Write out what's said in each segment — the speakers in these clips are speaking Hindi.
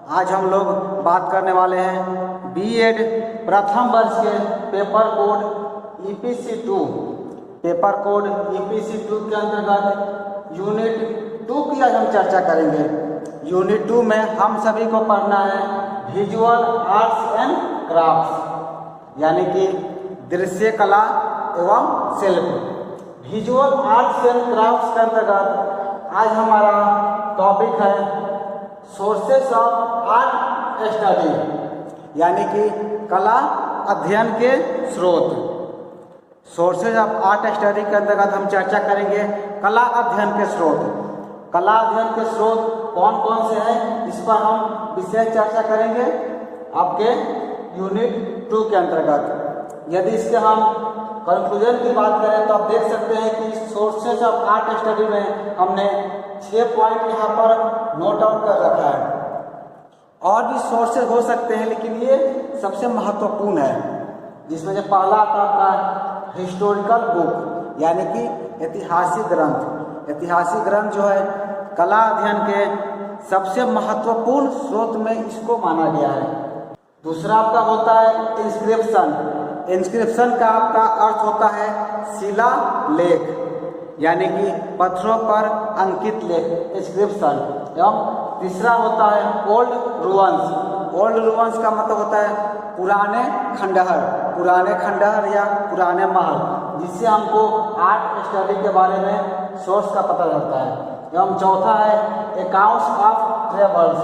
आज हम लोग बात करने वाले हैं बीएड प्रथम वर्ष के paper code EPC 2 paper code EPC 2 के अंतर्गत यूनिट 2 की आज हम चर्चा करेंगे। यूनिट 2 में हम सभी को पढ़ना है विजुअल आर्ट्स एंड क्राफ्ट्स, यानी कि दृश्य कला एवं शिल्प। विजुअल आर्ट्स एंड क्राफ्ट्स के अंतर्गत आज हमारा टॉपिक है सोर्सेस ऑफ आर्ट स्टडी, यानी कि कला अध्ययन के स्रोत। सोर्सेज ऑफ आर्ट स्टडी के अंतर्गत हम चर्चा करेंगे कला अध्ययन के स्रोत। कला अध्ययन के स्रोत कौन कौन से हैं, इस पर हम विशेष चर्चा करेंगे आपके यूनिट 2 के अंतर्गत। यदि इसके हम कंक्लूजन की बात करें तो आप देख सकते हैं कि सोर्सेज ऑफ आर्ट स्टडी में हमने 6 पॉइंट यहाँ पर नोट डाउन कर रखा है। और भी सोर्सेज हो सकते हैं, लेकिन ये सबसे महत्वपूर्ण है, जिसमें जो पहला आता है आपका हिस्टोरिकल बुक, यानी कि ऐतिहासिक ग्रंथ। ऐतिहासिक ग्रंथ जो है कला अध्ययन के सबसे महत्वपूर्ण स्रोत में इसको माना गया है। दूसरा आपका होता है इंस्क्रिप्शन। इंस्क्रिप्शन का आपका अर्थ होता है शिला लेख, यानी कि पत्थरों पर अंकित लेख, इंस्क्रिप्शन। एवं तीसरा होता है ओल्ड रुअन्स। ओल्ड रुअन्स का मतलब होता है पुराने खंडहर या पुराने महल, जिससे हमको आर्ट स्टडी के बारे में सोर्स का पता चलता है। एवं चौथा है अकाउंट्स ऑफ ट्रेवल्स,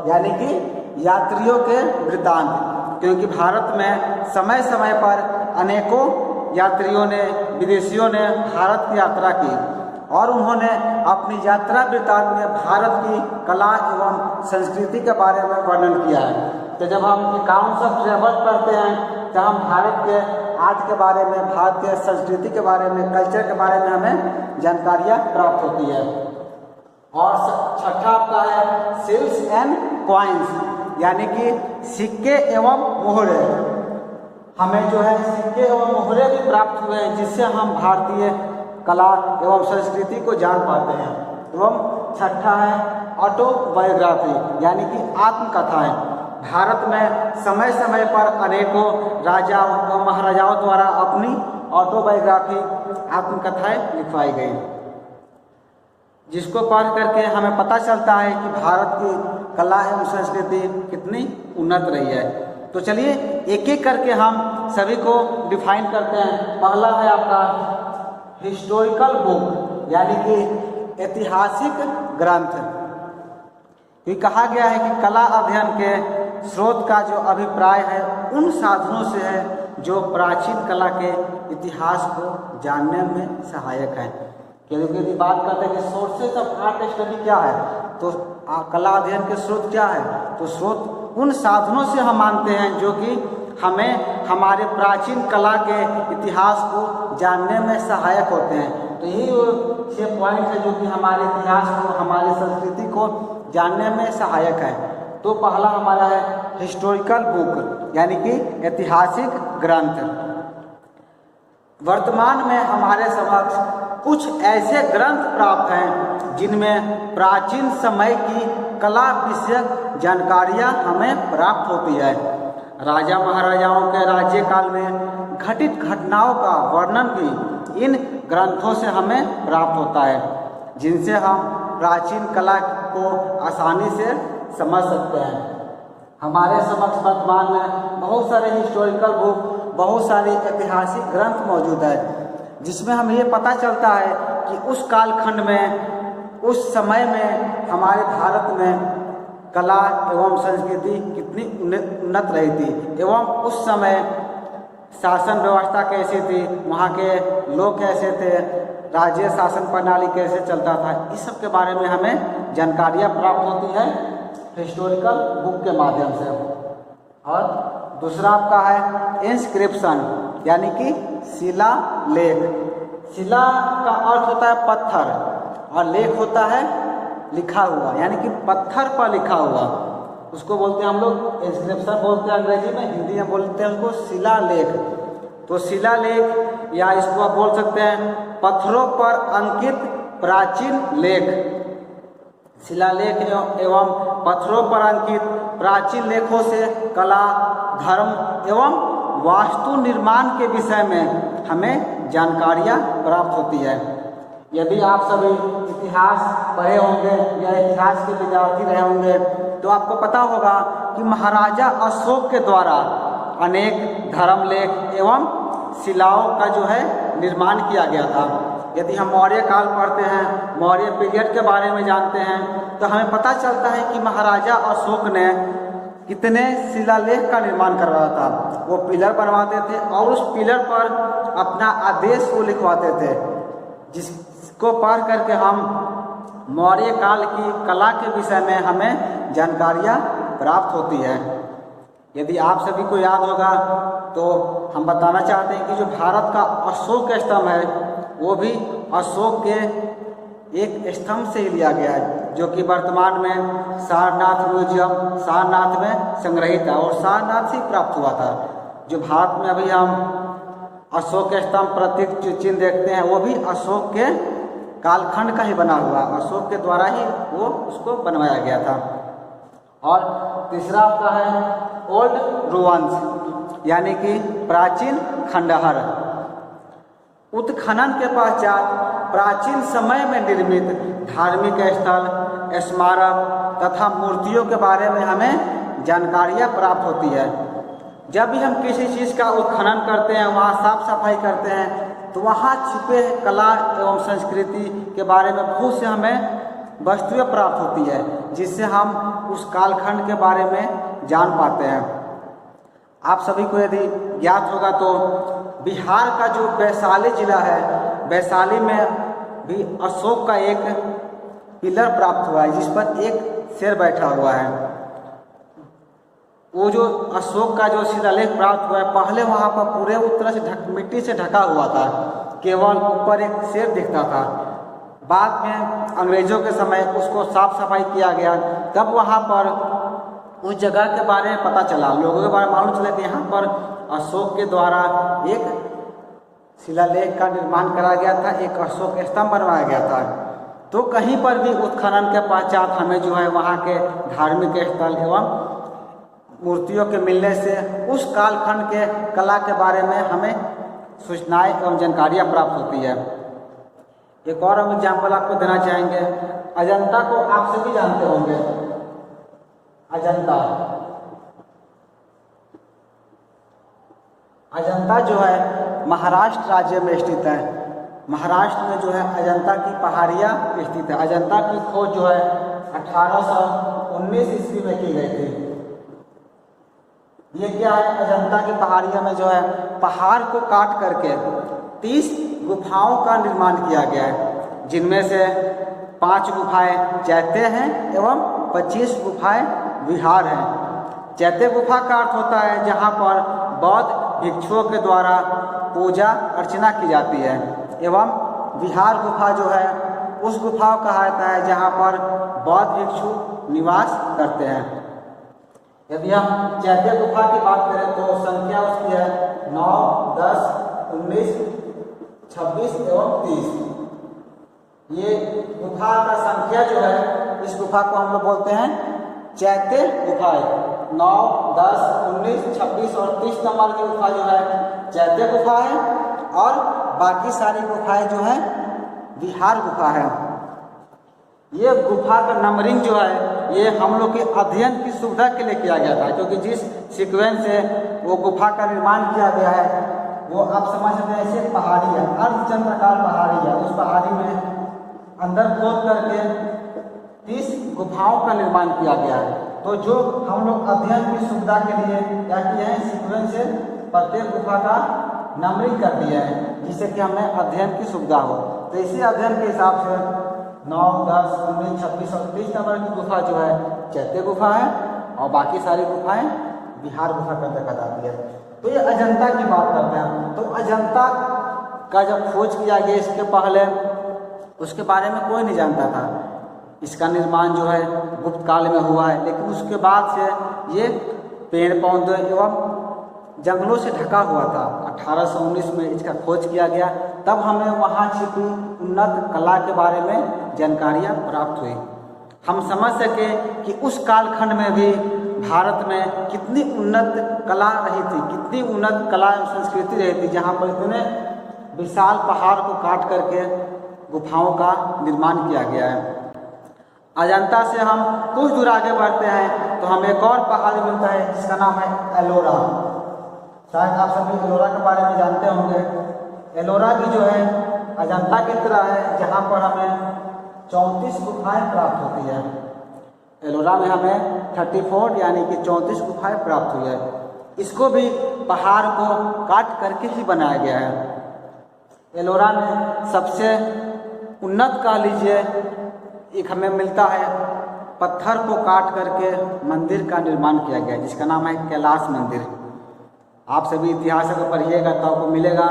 यानी कि यात्रियों के वृत्तांत, क्योंकि भारत में समय समय पर अनेकों यात्रियों ने, विदेशियों ने भारत की यात्रा की और उन्होंने अपनी यात्रा वृत्तांत में भारत की कला एवं संस्कृति के बारे में वर्णन किया है। तो जब हम अकाउंट्स ऑफ ट्रेवल पढ़ते हैं तो हम भारत के आर्ट के बारे में, भारत के संस्कृति के बारे में, कल्चर के बारे में हमें जानकारियाँ प्राप्त होती है। और छठा आपका है सिल्स एंड कॉइन्स, यानी कि सिक्के एवं मोहरे। हमें जो है सिक्के एवं मोहरे भी प्राप्त हुए हैं, जिससे हम भारतीय कला एवं संस्कृति को जान पाते हैं। एवं छठा है ऑटोबायोग्राफी, यानी कि आत्मकथाएं। भारत में समय समय पर अनेकों राजाओं व महाराजाओं द्वारा अपनी ऑटोबायोग्राफी, आत्मकथाएं लिखवाई गई, जिसको पढ़ करके हमें पता चलता है कि भारत की कला एवं संस्कृति कितनी उन्नत रही है। तो चलिए एक एक करके हम सभी को डिफाइन करते हैं। पहला है आपका हिस्टोरिकल बुक, यानी कि ऐतिहासिक ग्रंथ। ये कहा गया है कि कला अध्ययन के स्रोत का जो अभिप्राय है उन साधनों से है जो प्राचीन कला के इतिहास को जानने में सहायक है। क्योंकि यदि बात करते हैं कि सोर्सेज ऑफ आर्ट स्टडी क्या है, तो कला अध्ययन के स्रोत क्या है, तो स्रोत उन साधनों से हम मानते हैं जो कि हमें हमारे प्राचीन कला के इतिहास को जानने में सहायक होते हैं। तो यही वो 6 पॉइंट है जो कि हमारे इतिहास को, हमारी संस्कृति को जानने में सहायक है। तो पहला हमारा है हिस्टोरिकल बुक, यानी कि ऐतिहासिक ग्रंथ। वर्तमान में हमारे समक्ष कुछ ऐसे ग्रंथ प्राप्त हैं जिनमें प्राचीन समय की कला विषयक जानकारियाँ हमें प्राप्त होती है। राजा महाराजाओं के राज्यकाल में घटित घटनाओं का वर्णन भी इन ग्रंथों से हमें प्राप्त होता है, जिनसे हम प्राचीन कला को आसानी से समझ सकते हैं। हमारे समक्ष वर्तमान में बहुत सारे हिस्टोरिकल बुक, बहुत सारे ऐतिहासिक ग्रंथ मौजूद है, जिसमें हमें ये पता चलता है कि उस कालखंड में, उस समय में हमारे भारत में कला एवं संस्कृति कितनी उन्नत रही थी, एवं उस समय शासन व्यवस्था कैसी थी, वहाँ के लोग कैसे थे, राज्य शासन प्रणाली कैसे चलता था। इस सब के बारे में हमें जानकारियाँ प्राप्त होती है हिस्टोरिकल बुक के माध्यम से। और दूसरा आपका है इंस्क्रिप्शन, यानी कि शिला लेख। शिला का अर्थ होता है पत्थर और लेख होता है लिखा हुआ, यानी कि पत्थर पर लिखा हुआ। उसको बोलते हैं हम लोग इंस्क्रिप्शन बोलते हैं अंग्रेजी में, हिंदी में बोलते हैं उसको शिला लेख। तो शिला लेख, या इसको आप बोल सकते हैं पत्थरों पर अंकित प्राचीन लेख। शिलालेख एवं पत्थरों पर अंकित प्राचीन लेखों से कला, धर्म एवं वास्तु निर्माण के विषय में हमें जानकारियाँ प्राप्त होती है। यदि आप सभी इतिहास पढ़े होंगे या इतिहास के विद्यार्थी रहे होंगे तो आपको पता होगा कि महाराजा अशोक के द्वारा अनेक धर्मलेख एवं शिलाओं का जो है निर्माण किया गया था। यदि हम मौर्य काल पढ़ते हैं, मौर्य पीरियड के बारे में जानते हैं तो हमें पता चलता है कि महाराजा अशोक ने कितने शिलालेख का निर्माण करवाया था। वो पिलर बनवाते थे और उस पिलर पर अपना आदेश को लिखवाते थे, जिसको पढ़ करके हम मौर्य काल की कला के विषय में हमें जानकारियाँ प्राप्त होती है। यदि आप सभी को याद होगा तो हम बताना चाहते हैं कि जो भारत का अशोक स्तंभ है वो भी अशोक के एक स्तंभ से ही लिया गया है, जो कि वर्तमान में सारनाथ म्यूजियम सारनाथ में संग्रहित है और सारनाथ से प्राप्त हुआ था। जो भारत में अभी हम अशोक स्तंभ प्रतीक चिन्ह देखते हैं वो भी अशोक के कालखंड का ही बना हुआ, अशोक के द्वारा ही वो उसको बनवाया गया था। और तीसरा आपका है ओल्ड रुइंस यानी कि प्राचीन खंडहर। उत्खनन के पश्चात प्राचीन समय में निर्मित धार्मिक स्थल, स्मारक तथा मूर्तियों के बारे में हमें जानकारियाँ प्राप्त होती है। जब भी हम किसी चीज़ का उत्खनन करते हैं, वहाँ साफ सफाई करते हैं तो वहाँ छिपे कला एवं संस्कृति के बारे में बहुत से हमें वस्तुएं प्राप्त होती है, जिससे हम उस कालखंड के बारे में जान पाते हैं। आप सभी को यदि ज्ञात होगा तो बिहार का जो वैशाली जिला है, वैशाली में भी अशोक का एक पिलर प्राप्त हुआ है जिस पर एक शेर बैठा हुआ है। वो जो अशोक का जो शिलालेख प्राप्त हुआ है, पहले वहाँ पर पूरे तरह से मिट्टी से ढका हुआ था, केवल ऊपर एक शेर दिखता था। बाद में अंग्रेजों के समय उसको साफ सफाई किया गया, तब वहाँ पर उस जगह के बारे में पता चला, लोगों के बारे में मालूम चला कि यहाँ पर अशोक के द्वारा एक शिलालेख का निर्माण करा गया था, एक अशोक स्तंभ बनवाया गया था। तो कहीं पर भी उत्खनन के पश्चात हमें जो है वहाँ के धार्मिक स्थल एवं मूर्तियों के मिलने से उस कालखंड के कला के बारे में हमें सूचनाएं एवं जानकारियाँ प्राप्त होती है। एक और हम एग्जाम्पल आपको देना चाहेंगे। अजंता को आप सभी जानते होंगे। अजंता जो है महाराष्ट्र राज्य में स्थित है। महाराष्ट्र में जो है अजंता की पहाड़ियाँ स्थित है। अजंता की खोज जो है 1819 ईस्वी में की गई थी। ये क्या है, अजंता की पहाड़ियों में जो है पहाड़ को काट करके 30 गुफाओं का निर्माण किया गया है, जिनमें से 5 गुफाएं चैत्य हैं एवं 25 गुफाएं विहार हैं। चैत्य गुफा का अर्थ होता है जहाँ पर बौद्ध भिक्षुओं के द्वारा पूजा अर्चना की जाती है, एवं विहार गुफा जो है उस गुफा को कहा जाता है जहाँ पर बौद्ध भिक्षु निवास करते हैं। यदि हम चैत्य गुफा की बात करें तो संख्या उसकी है 9, 10, 19, 26 एवं 30। ये गुफा का संख्या जो है, इस गुफा को हम लोग बोलते हैं चैत्य गुफा। 9, 10, 19, 26 और 30 नंबर की गुफा जो है चैत्य गुफा है, और बाकी सारी गुफाएं जो है विहार गुफा है। ये गुफा का नंबरिंग जो है ये हम लोग के अध्ययन की सुविधा के लिए किया गया था, क्योंकि जिस सीक्वेंस से वो गुफा का निर्माण किया गया है वो आप समझ सकते हैं ऐसे पहाड़ी है, अर्धचंद्राकार पहाड़ी है। उस पहाड़ी में अंदर खोद करके 30 गुफाओं का निर्माण किया गया है। तो जो हम लोग अध्ययन की सुविधा के लिए क्या किए हैं, सीक्वेंस से प्रत्येक गुफा का नंबरिंग कर दिया है, जिससे कि हमें अध्ययन की सुविधा हो। तो इसी अध्ययन के हिसाब से 9, 10, 19, 26 और 30 नंबर की गुफा जो है चैत्य गुफा है, और बाकी सारी गुफाएं विहार गुफा के अंतर्गत आती है। तो ये अजंता की बात करते हैं। तो अजंता का जब खोज किया गया, इसके पहले उसके बारे में कोई नहीं जानता था। इसका निर्माण जो है गुप्त काल में हुआ है, लेकिन उसके बाद से ये पेड़ पौधे एवं जंगलों से ढका हुआ था। 1819 में इसका खोज किया गया, तब हमें वहाँ छिपी उन्नत कला के बारे में जानकारियाँ प्राप्त हुई। हम समझ सकें कि उस कालखंड में भी भारत में कितनी उन्नत कला रही थी, कितनी उन्नत कला एवं संस्कृति रही थी, जहाँ पर इतने विशाल पहाड़ को काट करके गुफाओं का निर्माण किया गया है। अजंता से हम कुछ दूर आगे बढ़ते हैं तो हमें एक और पहाड़ मिलता है जिसका नाम है एलोरा। शायद आप सभी एलोरा के बारे में जानते होंगे। एलोरा भी जो है अजंता की तरह है, जहाँ पर हमें 34 गुफाएँ प्राप्त होती है। एलोरा में हमें 34 यानी कि 34 गुफाएँ प्राप्त हुई है। इसको भी पहाड़ को काट करके ही बनाया गया है। एलोरा में सबसे उन्नत कह लीजिए एक हमें मिलता है, पत्थर को काट करके मंदिर का निर्माण किया गया जिसका नाम है कैलाश मंदिर। आप सभी इतिहास को पढ़िएगा तो आपको मिलेगा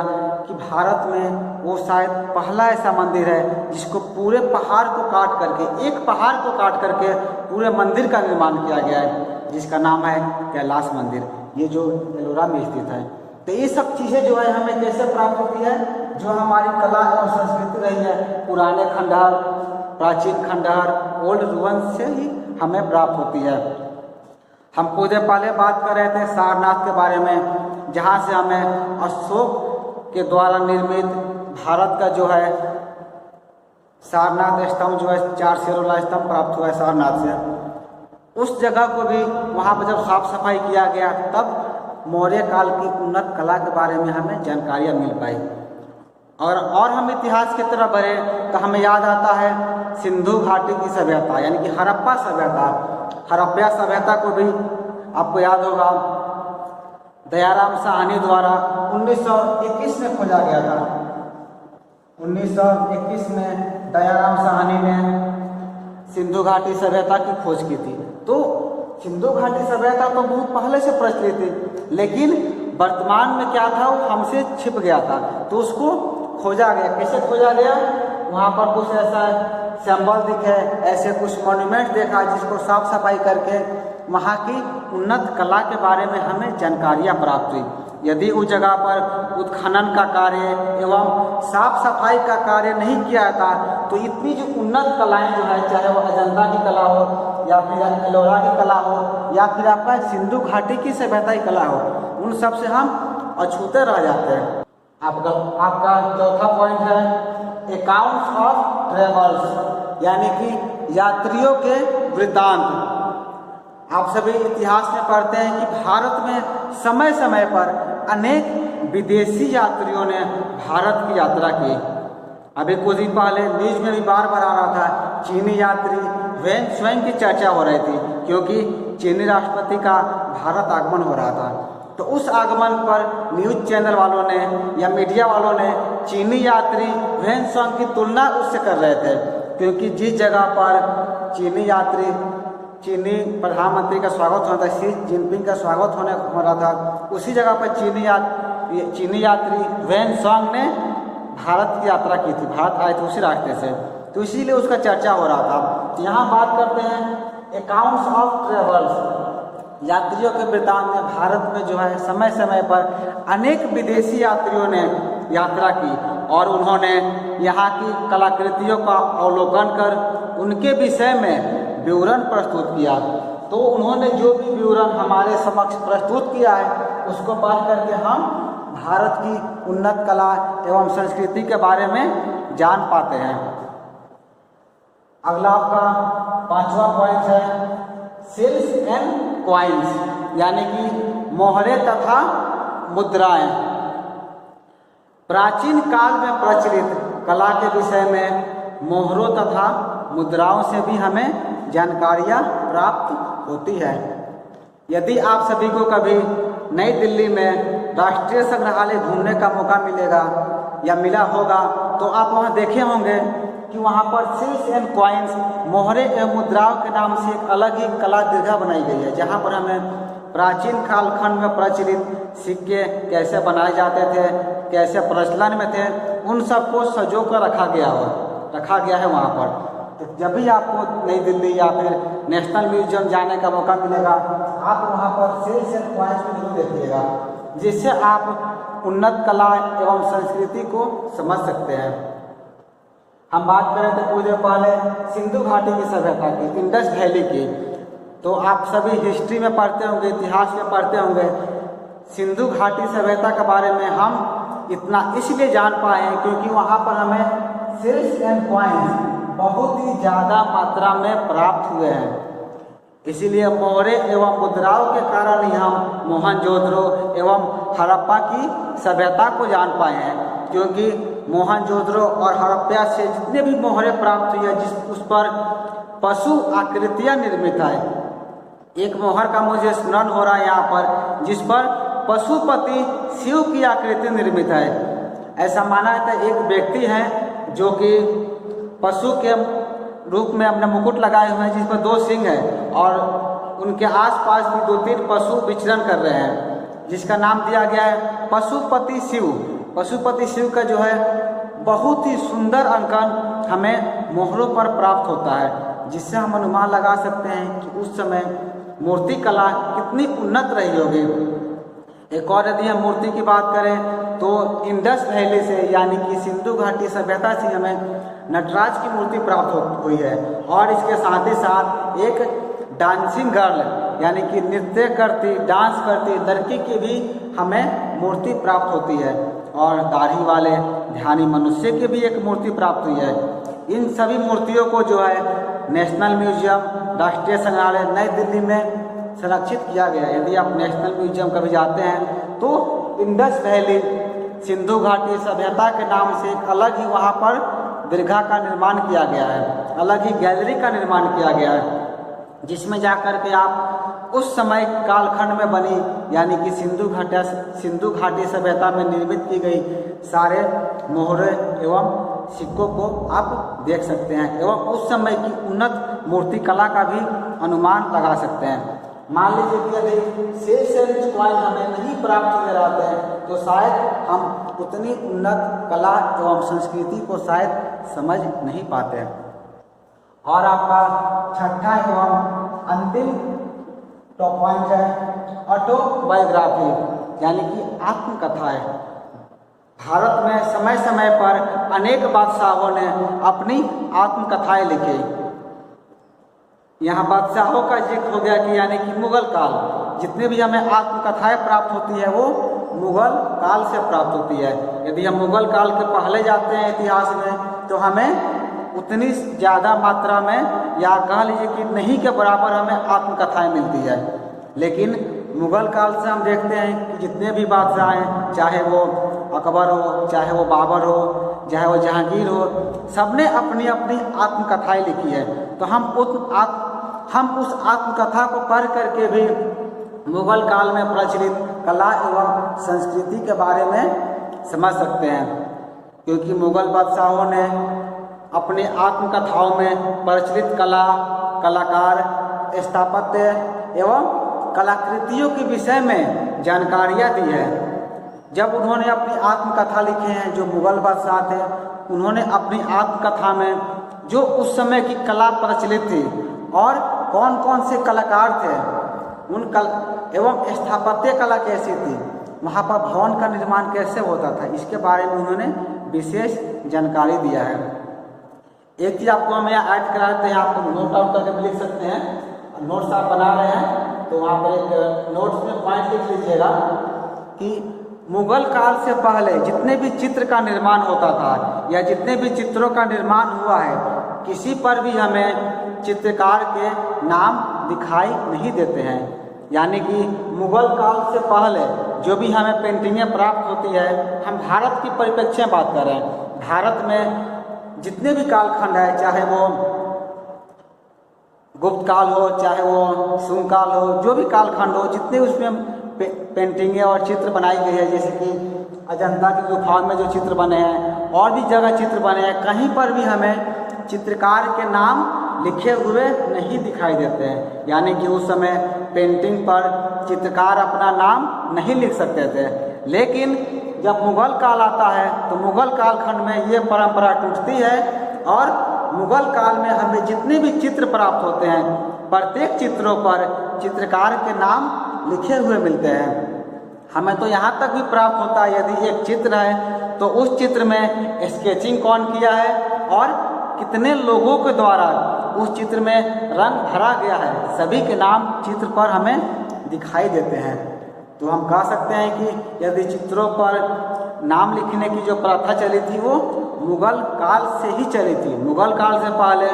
कि भारत में वो शायद पहला ऐसा मंदिर है जिसको पूरे पहाड़ को काट करके, एक पहाड़ को काट करके पूरे मंदिर का निर्माण किया गया है जिसका नाम है कैलाश मंदिर। ये जो एलोरा में स्थित है। तो ये सब चीज़ें जो है हमें कैसे प्राप्त होती है, जो हमारी कला एवं संस्कृति रही है पुराने खंडहर, प्राचीन खंडहर, ओल्ड रुइंस से ही हमें प्राप्त होती है। हम पूरे पहले बात कर रहे थे सारनाथ के बारे में, जहाँ से हमें अशोक के द्वारा निर्मित भारत का जो है सारनाथ स्तंभ जो है 4 शेरों वाला स्तंभ प्राप्त हुआ है सारनाथ से। उस जगह को भी वहाँ पर जब साफ सफाई किया गया तब मौर्य काल की उन्नत कला के बारे में हमें जानकारियाँ मिल पाई। और हम इतिहास की तरफ बढ़े तो हमें याद आता है सिंधु घाटी की सभ्यता यानी कि हड़प्पा सभ्यता। हड़प्पा सभ्यता को भी आपको याद होगा दयाराम साहनी द्वारा 1921 में खोजा गया था। 1921 में दयाराम साहनी ने सिंधु घाटी सभ्यता की खोज की थी। तो सिंधु घाटी सभ्यता तो बहुत पहले से प्रचलित थी, लेकिन वर्तमान में क्या था वो हमसे छिप गया था, तो उसको खोजा गया। कैसे खोजा गया? वहाँ पर कुछ ऐसा सिंबल दिखे, ऐसे कुछ मॉन्यूमेंट देखा जिसको साफ सफाई करके वहाँ की उन्नत कला के बारे में हमें जानकारियाँ प्राप्त हुई। यदि उस जगह पर उत्खनन का कार्य एवं साफ सफाई का कार्य नहीं किया था तो इतनी जो उन्नत कलाएं जो है, चाहे वो अजंता की कला हो या फिर एलोरा की कला हो या फिर आपका सिंधु घाटी की सभ्यता की कला हो, उन सब से हम अछूते रह जाते हैं। आपका चौथा पॉइंट है अकाउंट्स ऑफ ट्रेवल्स यानी कि यात्रियों के वृत्तांत। आप सभी इतिहास में पढ़ते हैं कि भारत में समय समय पर अनेक विदेशी यात्रियों ने भारत की यात्रा की। अभी कुछ दिन पहले न्यूज में भी बार बार आ रहा था, चीनी यात्री वेन स्वयं की चर्चा हो रही थी क्योंकि चीनी राष्ट्रपति का भारत आगमन हो रहा था। तो उस आगमन पर न्यूज चैनल वालों ने या मीडिया वालों ने चीनी यात्री वेन स्वयं की तुलना उससे कर रहे थे, क्योंकि जिस जगह पर चीनी यात्री चीनी प्रधानमंत्री का स्वागत होना था, शी जिनपिंग का स्वागत हो रहा था, उसी जगह पर चीनी यात्री वेन स्वयं ने भारत की यात्रा की थी, भारत आए थे उसी रास्ते से, तो इसीलिए उसका चर्चा हो रहा था। तो यहाँ बात करते हैं अकाउंट्स ऑफ ट्रेवल्स, यात्रियों के वृत्तांत में भारत में जो है समय समय पर अनेक विदेशी यात्रियों ने यात्रा की और उन्होंने यहाँ की कलाकृतियों का अवलोकन कर उनके विषय में विवरण प्रस्तुत किया। तो उन्होंने जो भी विवरण हमारे समक्ष प्रस्तुत किया है उसको पढ़ करके हम भारत की उन्नत कला एवं संस्कृति के बारे में जान पाते हैं। अगला आपका पांचवा पॉइंट है सिल्स एंड कॉइन्स यानी कि मोहरे तथा मुद्राएं। प्राचीन काल में प्रचलित कला के विषय में मोहरों तथा मुद्राओं से भी हमें जानकारियाँ प्राप्त होती है। यदि आप सभी को कभी नई दिल्ली में राष्ट्रीय संग्रहालय घूमने का मौका मिलेगा या मिला होगा तो आप वहाँ देखे होंगे कि वहाँ पर सिल्स एंड कॉइन्स मोहरे एवं मुद्राओं के नाम से एक अलग ही कला दीर्घा बनाई गई है, जहाँ पर हमें प्राचीन कालखंड में प्रचलित सिक्के कैसे बनाए जाते थे, कैसे प्रचलन में थे, उन सबको सजो कर रखा गया है वहाँ पर। तो जब भी आपको नई दिल्ली या फिर नेशनल म्यूजियम जाने का मौका मिलेगा आप वहाँ पर सिल्स एंड कॉइन्स को जरूर देखिएगा, जिससे आप उन्नत कला एवं संस्कृति को समझ सकते हैं। हम बात कर रहे थे कुछ देर पहले सिंधु घाटी की सभ्यता की, इंडस वैली की। तो आप सभी हिस्ट्री में पढ़ते होंगे, इतिहास में पढ़ते होंगे। सिंधु घाटी सभ्यता के बारे में हम इतना इसलिए जान पाए हैं क्योंकि वहाँ पर हमें सिल्स एंड कॉइन्स बहुत ही ज़्यादा मात्रा में प्राप्त हुए हैं। इसीलिए मौर्य एवं मुद्राओं के कारण ही हम मोहनजोदड़ो एवं हड़प्पा की सभ्यता को जान पाए हैं, क्योंकि मोहनजोदड़ो और हड़प्पा से जितने भी मोहरें प्राप्त हुई है उस पर पशु आकृतियाँ निर्मित है। एक मोहर का मुझे स्मरण हो रहा है यहाँ पर, जिस पर पशुपति शिव की आकृति निर्मित है। ऐसा माना जाता है एक व्यक्ति है जो कि पशु के रूप में अपना मुकुट लगाए हुए हैं, जिस पर 2 सिंह है और उनके आसपास भी 2-3 पशु विचरण कर रहे हैं, जिसका नाम दिया गया है पशुपति शिव। पशुपति शिव का जो है बहुत ही सुंदर अंकन हमें मोहरों पर प्राप्त होता है, जिससे हम अनुमान लगा सकते हैं कि उस समय मूर्ति कला कितनी उन्नत रही होगी। एक और यदि हम मूर्ति की बात करें तो इंडस वैली से यानी कि सिंधु घाटी सभ्यता से हमें नटराज की मूर्ति प्राप्त हुई है। और इसके साथ ही साथ एक डांसिंग गर्ल यानी कि नृत्य करती, डांस करती लड़की की भी हमें मूर्ति प्राप्त होती है। और दाढ़ी वाले ध्यानी मनुष्य की भी एक मूर्ति प्राप्त हुई है। इन सभी मूर्तियों को जो है नेशनल म्यूजियम, राष्ट्रीय संग्रहालय नई दिल्ली में संरक्षित किया गया है। यदि आप नेशनल म्यूजियम कभी जाते हैं तो इंडस वैली सिंधु घाटी सभ्यता के नाम से एक अलग ही वहाँ पर दीर्घा का निर्माण किया गया है, अलग ही गैलरी का निर्माण किया गया है, जिसमें जाकर के आप उस समय कालखंड में बनी यानी कि सिंधु घाटी सभ्यता में निर्मित की गई सारे मोहरे एवं सिक्कों को आप देख सकते हैं एवं उस समय की उन्नत मूर्ति कला का भी अनुमान लगा सकते हैं। मान लीजिए कि यदि सिल्स कॉइन हमें नहीं प्राप्त हुए रहते हैं तो शायद हम उतनी उन्नत कला एवं संस्कृति को शायद समझ नहीं पाते हैं। और आपका छठा एवं अंतिम टॉप पॉइंट है ऑटोबायोग्राफी यानी कि आत्मकथा है। भारत में समय समय पर अनेक बादशाहों ने अपनी आत्मकथाएं लिखी। यहाँ बादशाहों का जिक्र हो गया कि यानी कि मुगल काल, जितने भी हमें आत्मकथाएं प्राप्त होती है वो मुगल काल से प्राप्त होती है। यदि हम मुगल काल के पहले जाते हैं इतिहास में तो हमें उतनी ज़्यादा मात्रा में या कह लीजिए कि नहीं के बराबर हमें आत्मकथाएं मिलती है। लेकिन मुगल काल से हम देखते हैं कि जितने भी बादशाह हैं, चाहे वो अकबर हो, चाहे वो बाबर हो, चाहे वो जहांगीर हो, सबने अपनी अपनी आत्मकथाएं लिखी है। तो हम उस आत्मकथा को पढ़ करके भी मुगल काल में प्रचलित कला एवं संस्कृति के बारे में समझ सकते हैं, क्योंकि मुगल बादशाहों ने अपने आत्मकथाओं में प्रचलित कला, कलाकार, स्थापत्य एवं कलाकृतियों के विषय में जानकारियाँ दी है। जब उन्होंने अपनी आत्मकथा लिखे हैं, जो मुगल बादशाह थे, उन्होंने अपनी आत्मकथा में जो उस समय की कला प्रचलित थी और कौन कौन से कलाकार थे, उन एवं स्थापत्य कला कैसी थी, वहाँ पर भवन का निर्माण कैसे होता था, इसके बारे में उन्होंने विशेष जानकारी दिया है। एक चीज़ आपको हम यहाँ ऐड करा देते हैं, आप नोट आउट करके भी लिख सकते हैं। नोट्स आप बना रहे हैं तो वहाँ पर एक नोट्स में पॉइंट लिख लीजिएगा कि मुगल काल से पहले जितने भी चित्र का निर्माण होता था या जितने भी चित्रों का निर्माण हुआ है, किसी पर भी हमें चित्रकार के नाम दिखाई नहीं देते हैं। यानी कि मुगल काल से पहले जो भी हमें पेंटिंगें प्राप्त होती है, हम भारत की परिप्रेक्ष्य में बात कर रहे हैं। भारत में जितने भी कालखंड है, चाहे वो गुप्त काल हो, चाहे वो शुंग काल हो, जो भी कालखंड हो, जितने उसमें पेंटिंगें और चित्र बनाई गई है, जैसे कि अजंता की गुफाओं में जो चित्र बने हैं और भी जगह चित्र बने हैं, कहीं पर भी हमें चित्रकार के नाम लिखे हुए नहीं दिखाई देते हैं। यानी कि उस समय पेंटिंग पर चित्रकार अपना नाम नहीं लिख सकते थे। लेकिन जब मुगल काल आता है तो मुगल कालखंड में ये परंपरा टूटती है और मुगल काल में हमें जितने भी चित्र प्राप्त होते हैं, प्रत्येक चित्रों पर चित्रकार के नाम लिखे हुए मिलते हैं। हमें तो यहाँ तक भी प्राप्त होता है, यदि एक चित्र है तो उस चित्र में स्केचिंग कौन किया है, और कितने लोगों के द्वारा उस चित्र में रंग भरा गया है, सभी के नाम चित्र पर हमें दिखाई देते हैं। तो हम कह सकते हैं कि यदि चित्रों पर नाम लिखने की जो प्रथा चली थी वो मुगल काल से ही चली थी। मुगल काल से पहले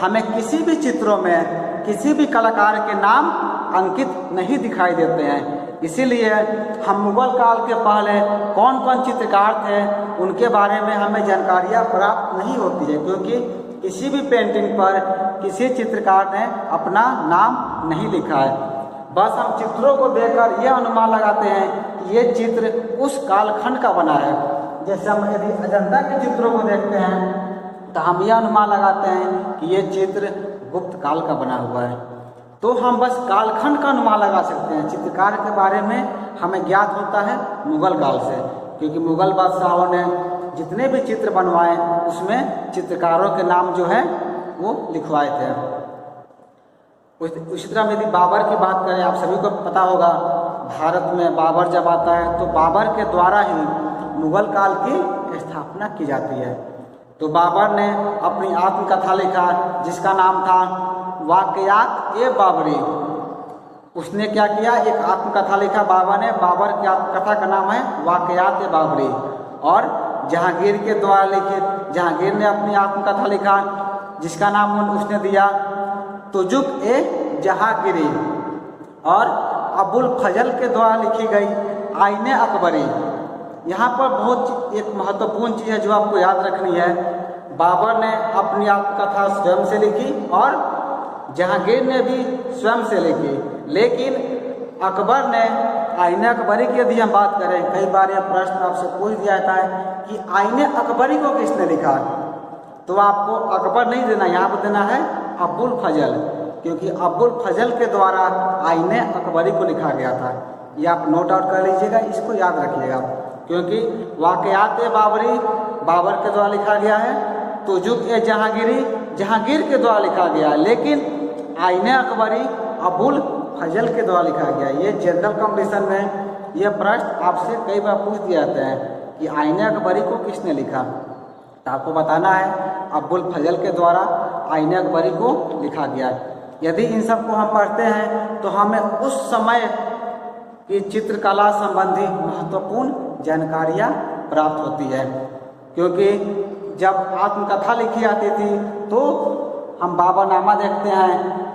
हमें किसी भी चित्रों में किसी भी कलाकार के नाम अंकित नहीं दिखाई देते हैं। इसीलिए हम मुगल काल के पहले कौन कौन चित्रकार थे उनके बारे में हमें जानकारियाँ प्राप्त नहीं होती है, क्योंकि किसी भी पेंटिंग पर किसी चित्रकार ने अपना नाम नहीं लिखा है। बस हम चित्रों को देखकर यह अनुमान लगाते हैं कि ये चित्र उस कालखंड का बना है। जैसे हम यदि अजंता के चित्रों को देखते हैं तो हम यह अनुमान लगाते हैं कि ये चित्र गुप्त काल का बना हुआ है। तो हम बस कालखंड का अनुमान लगा सकते हैं। चित्रकार के बारे में हमें ज्ञात होता है मुगल काल से, क्योंकि मुगल बादशाहों ने जितने भी चित्र बनवाए उसमें चित्रकारों के नाम जो है वो लिखवाए थे। उसी तरह यदि बाबर की बात करें, आप सभी को पता होगा भारत में बाबर जब आता है तो बाबर के द्वारा ही मुगल काल की स्थापना की जाती है। तो बाबर ने अपनी आत्मकथा लिखा जिसका नाम था वाकयात ए बाबरी। उसने क्या किया, एक आत्मकथा लिखा बाबर ने। बाबर की आत्मकथा का नाम है वाकयात ए बाबरी। और जहांगीर के द्वारा लिखित जहांगीर ने अपनी आत्मकथा लिखा जिसका नाम उसने दिया तुजुक ए जहांगीरी। और अबुल फजल के द्वारा लिखी गई आईने अकबरी। यहाँ पर बहुत एक महत्वपूर्ण चीज़ है जो आपको याद रखनी है। बाबर ने अपनी आत्मकथा स्वयं से लिखी और जहांगीर ने भी स्वयं से लिखी, लेकिन अकबर ने आईने अकबरी की यदि हम बात करें, कई बार यह प्रश्न आपसे पूछ दिया जाता है कि आईने अकबरी को किसने लिखा, तो आपको अकबर नहीं देना, यहाँ पर देना है अबुल फजल, क्योंकि अबुल फजल के द्वारा आईने अकबरी को लिखा गया था। ये आप नोट आउट कर लीजिएगा, इसको याद रखिएगा, क्योंकि वाकयात ए बाबरी बाबर के द्वारा लिखा गया है, तुजुक ए जहांगीरी जहांगीर के द्वारा लिखा गया है, लेकिन आईने अकबरी अबुल फजल के द्वारा लिखा गया। ये जनरल कंपटीशन में यह प्रश्न आपसे कई बार पूछ दिया जाता है कि आईने अकबरी को किसने लिखा, तो आपको बताना है अबुल फजल के द्वारा आईने अकबरी को लिखा गया। यदि इन सब को हम पढ़ते हैं तो हमें उस समय की चित्रकला संबंधी महत्वपूर्ण जानकारियाँ प्राप्त होती है, क्योंकि जब आत्मकथा लिखी जाती थी तो हम बाबरनामा देखते हैं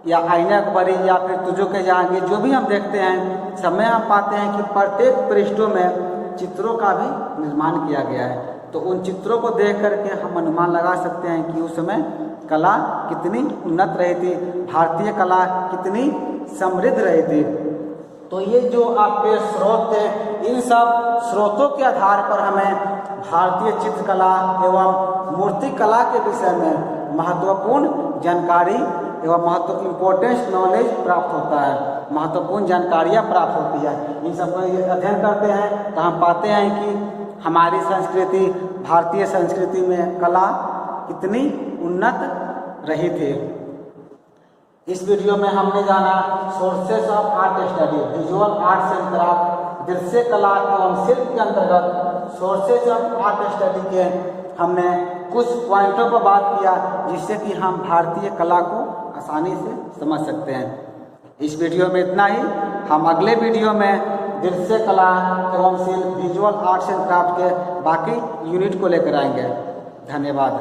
या आईने अकबरी या फिर तुजुक ए जहांगीर, जो भी हम देखते हैं सब में हम पाते हैं कि प्रत्येक पृष्ठों में चित्रों का भी निर्माण किया गया है। तो उन चित्रों को देख करके हम अनुमान लगा सकते हैं कि उस समय कला कितनी उन्नत रही थी, भारतीय कला कितनी समृद्ध रही थी। तो ये जो आपके स्रोत थे, इन सब स्रोतों के आधार पर हमें भारतीय चित्रकला एवं मूर्ति कला के विषय में महत्वपूर्ण जानकारी एवं इम्पोर्टेंस नॉलेज प्राप्त होता है, महत्वपूर्ण जानकारियाँ प्राप्त होती है। इन सब का अध्ययन करते हैं तो हम पाते हैं कि हमारी संस्कृति, भारतीय संस्कृति में कला कितनी उन्नत रही थी। इस वीडियो में हमने जाना sources of art study, visual arts and craft, दृश्य कला एवं शिल्प के अंतर्गत सोर्सेस ऑफ आर्ट स्टडी के हमने कुछ पॉइंटों पर बात किया जिससे कि हम भारतीय कला को आसानी से समझ सकते हैं। इस वीडियो में इतना ही। हम अगले वीडियो में दृश्य कला एवं शिल्प, विजुअल आर्ट्स एंड क्राफ्ट के बाकी यूनिट को लेकर आएंगे। धन्यवाद।